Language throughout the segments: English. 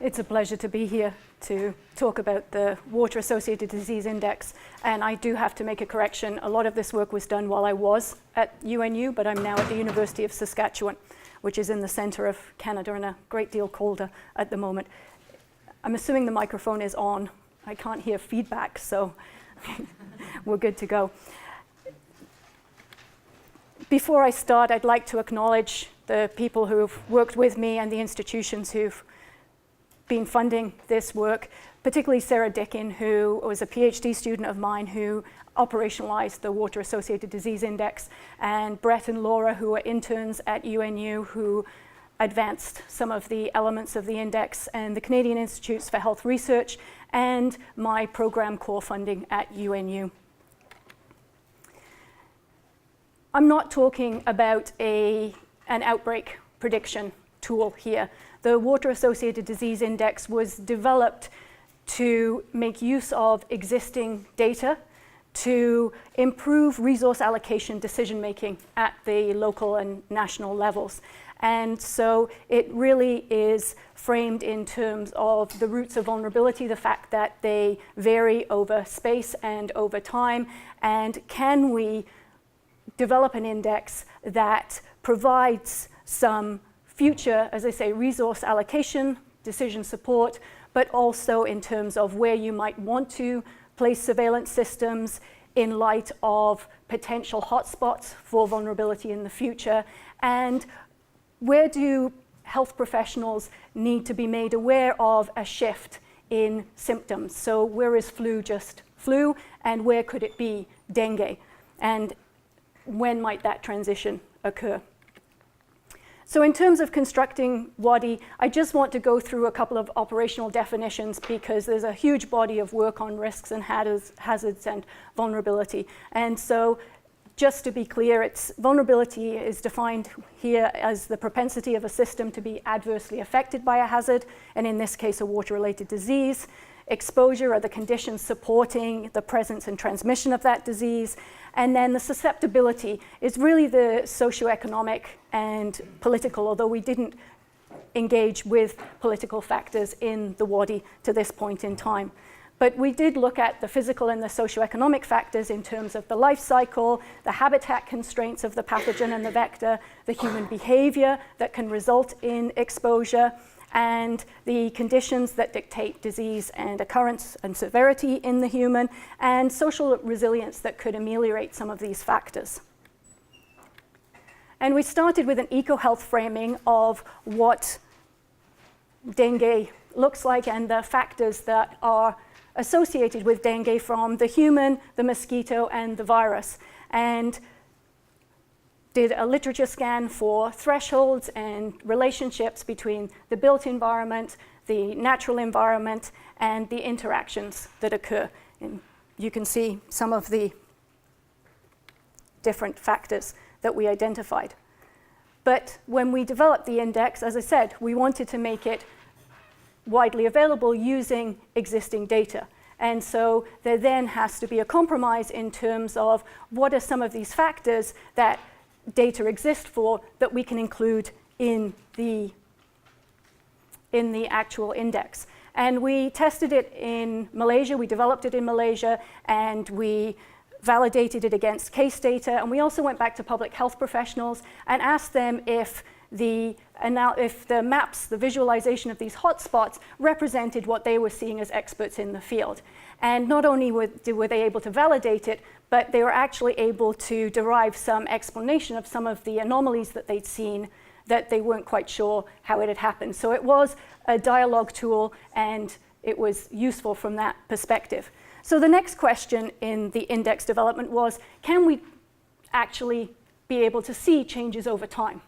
It's a pleasure to be here to talk about the Water-Associated Disease Index. And I do have to make a correction. A lot of this work was done while I was at UNU, but I'm now at the University of Saskatchewan, which is in the center of Canada and a great deal colder at the moment. I'm assuming the microphone is on. I can't hear feedback, so we're good to go. Before I start, I'd like to acknowledge the people who've worked with me and the institutions who've been funding this work, particularly Sarah Dickin, who was a PhD student of mine who operationalized the Water-Associated Disease Index, and Brett and Laura, who are interns at UNU, who advanced some of the elements of the index, and the Canadian Institutes for Health Research, and my program core funding at UNU. I'm not talking about an outbreak prediction tool here. The Water-Associated Disease Index was developed to make use of existing data to improve resource allocation decision-making at the local and national levels. And so it really is framed in terms of the roots of vulnerability, the fact that they vary over space and over time, and can we develop an index that provides some future, as I say, resource allocation, decision support, but also in terms of where you might want to place surveillance systems in light of potential hotspots for vulnerability in the future, and where do health professionals need to be made aware of a shift in symptoms. So where is flu just flu, and where could it be dengue? And when might that transition occur? So in terms of constructing WADI, I just want to go through a couple of operational definitions because there's a huge body of work on risks and hazards and vulnerability. And so just to be clear, vulnerability is defined here as the propensity of a system to be adversely affected by a hazard, and in this case, a water-related disease. Exposure are the conditions supporting the presence and transmission of that disease. And then the susceptibility is really the socioeconomic and political, although we didn't engage with political factors in the WADI to this point in time. But we did look at the physical and the socioeconomic factors in terms of the life cycle, the habitat constraints of the pathogen and the vector, the human behavior that can result in exposure, and the conditions that dictate disease and occurrence and severity in the human, and social resilience that could ameliorate some of these factors. And we started with an eco-health framing of what dengue looks like and the factors that are associated with dengue from the human, the mosquito, and the virus. And did a literature scan for thresholds and relationships between the built environment, the natural environment, and the interactions that occur. And you can see some of the different factors that we identified. But when we developed the index, as I said, we wanted to make it widely available using existing data. And so there then has to be a compromise in terms of what are some of these factors that data exist for that we can include in the actual index. And we tested it in Malaysia, we developed it in Malaysia, and we validated it against case data. And we also went back to public health professionals and asked them if the maps, the visualization of these hotspots represented what they were seeing as experts in the field. And not only were they able to validate it, but they were actually able to derive some explanation of some of the anomalies that they'd seen that they weren't quite sure how it had happened. So it was a dialogue tool, and it was useful from that perspective. So the next question in the index development was, can we actually be able to see changes over time?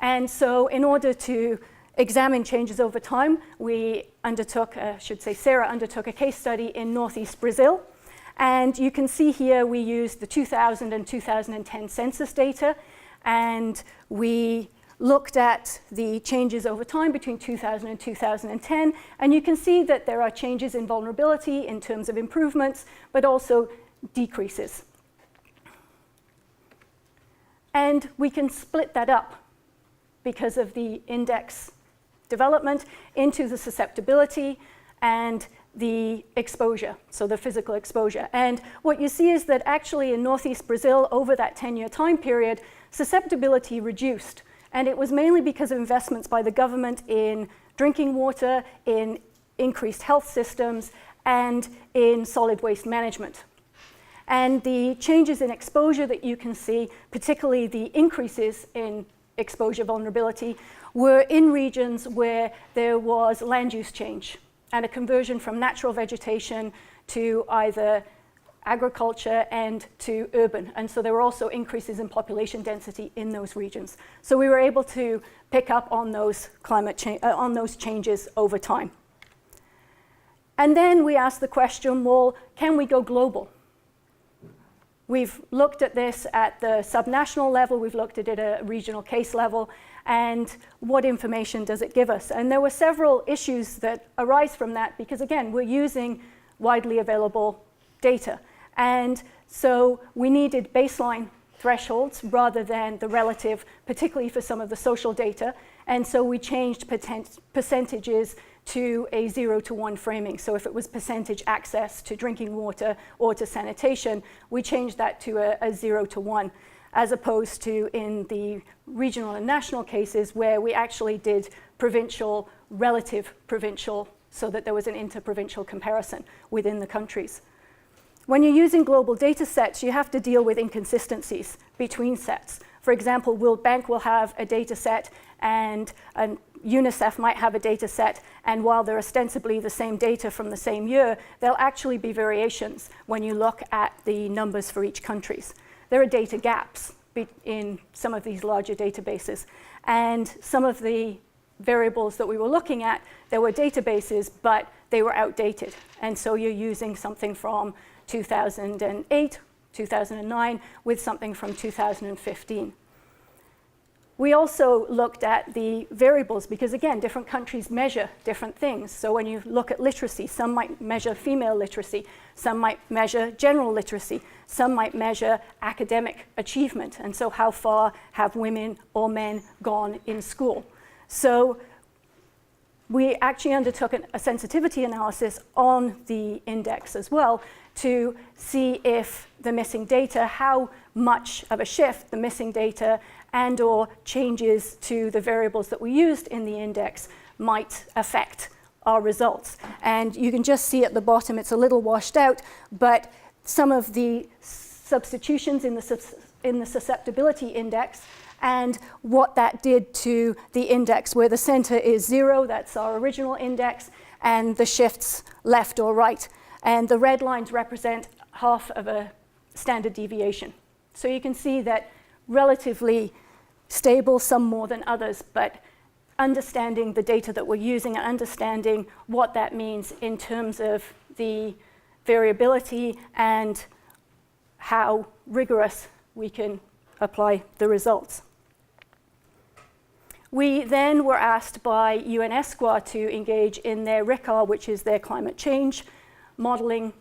And so in order to examine changes over time, we undertook, Sarah undertook a case study in northeast Brazil. And you can see here we used the 2000 and 2010 census data, and we looked at the changes over time between 2000 and 2010, and you can see that there are changes in vulnerability in terms of improvements, but also decreases. And we can split that up because of the index development into the susceptibility and the exposure, so the physical exposure. And what you see is that actually in northeast Brazil, over that 10-year time period, susceptibility reduced. And it was mainly because of investments by the government in drinking water, in increased health systems, and in solid waste management. And the changes in exposure that you can see, particularly the increases in exposure vulnerability, were in regions where there was land use change and a conversion from natural vegetation to either agriculture and to urban. And so there were also increases in population density in those regions. So we were able to pick up on those on those changes over time. And then we asked the question, well, can we go global? We've looked at this at the subnational level, we've looked at it at a regional case level, and what information does it give us? And there were several issues that arise from that because, again, we're using widely available data. And so we needed baseline thresholds rather than the relative, particularly for some of the social data. And so we changed percentages to a 0 to 1 framing. So if it was percentage access to drinking water or to sanitation, we changed that to a 0 to 1, as opposed to in the regional and national cases where we actually did provincial, relative provincial, so that there was an interprovincial comparison within the countries. When you're using global data sets, you have to deal with inconsistencies between sets. For example, World Bank will have a data set and UNICEF might have a data set, and while they're ostensibly the same data from the same year, there'll actually be variations when you look at the numbers for each country. There are data gaps in some of these larger databases, and some of the variables that we were looking at, there were databases, but they were outdated, and so you're using something from 2008, 2009, with something from 2015. We also looked at the variables because, again, different countries measure different things. So when you look at literacy, some might measure female literacy, some might measure general literacy, some might measure academic achievement, and so how far have women or men gone in school. So we actually undertook a sensitivity analysis on the index as well to see if the missing data, how much of a shift the missing data and or changes to the variables that we used in the index might affect our results. And you can just see at the bottom, it's a little washed out, but some of the substitutions in the susceptibility index and what that did to the index, where the center is 0, that's our original index, and the shifts left or right. And the red lines represent half of a standard deviation. So you can see that relatively stable, some more than others, but understanding the data that we're using and understanding what that means in terms of the variability and how rigorous we can apply the results. We then were asked by UNESCO to engage in their RICAR, which is their climate change modeling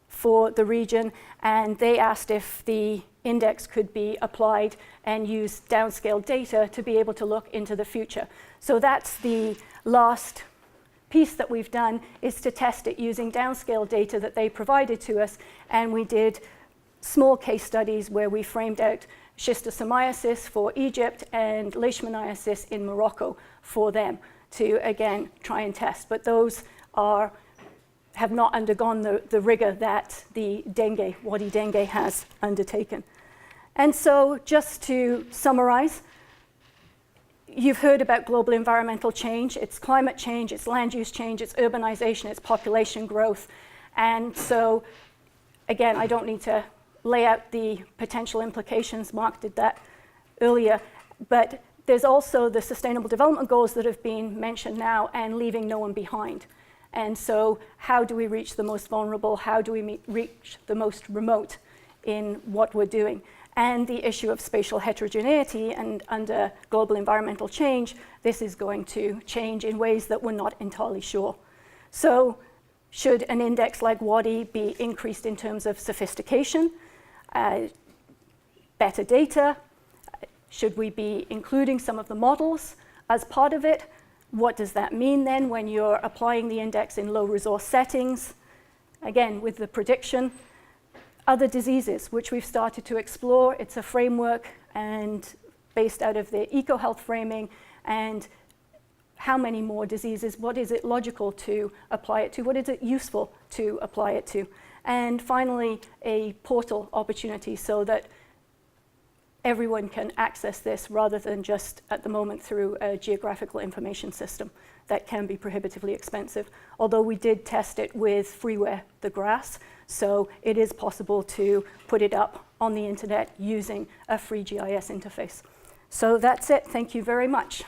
for the region, and they asked if the index could be applied and use downscale data to be able to look into the future. So that's the last piece that we've done, is to test it using downscale data that they provided to us, and we did small case studies where we framed out schistosomiasis for Egypt and leishmaniasis in Morocco for them to, again, try and test. But those have not undergone the rigor that the dengue, WADI dengue, has undertaken. And so just to summarize, you've heard about global environmental change. It's climate change, it's land use change, it's urbanization, it's population growth. And so, again, I don't need to lay out the potential implications. Mark did that earlier. But there's also the Sustainable Development Goals that have been mentioned now, and leaving no one behind. And so how do we reach the most vulnerable? How do we reach the most remote in what we're doing? And the issue of spatial heterogeneity, and under global environmental change, this is going to change in ways that we're not entirely sure. So should an index like WADI be increased in terms of sophistication, better data? Should we be including some of the models as part of it? What does that mean then when you're applying the index in low resource settings? Again, with the prediction. Other diseases, which we've started to explore. It's a framework and based out of the EcoHealth framing, and how many more diseases, what is it logical to apply it to, what is it useful to apply it to. And finally, a portal opportunity so that everyone can access this rather than just at the moment through a geographical information system that can be prohibitively expensive. Although we did test it with freeware, the grass, so it is possible to put it up on the internet using a free GIS interface. So that's it. Thank you very much.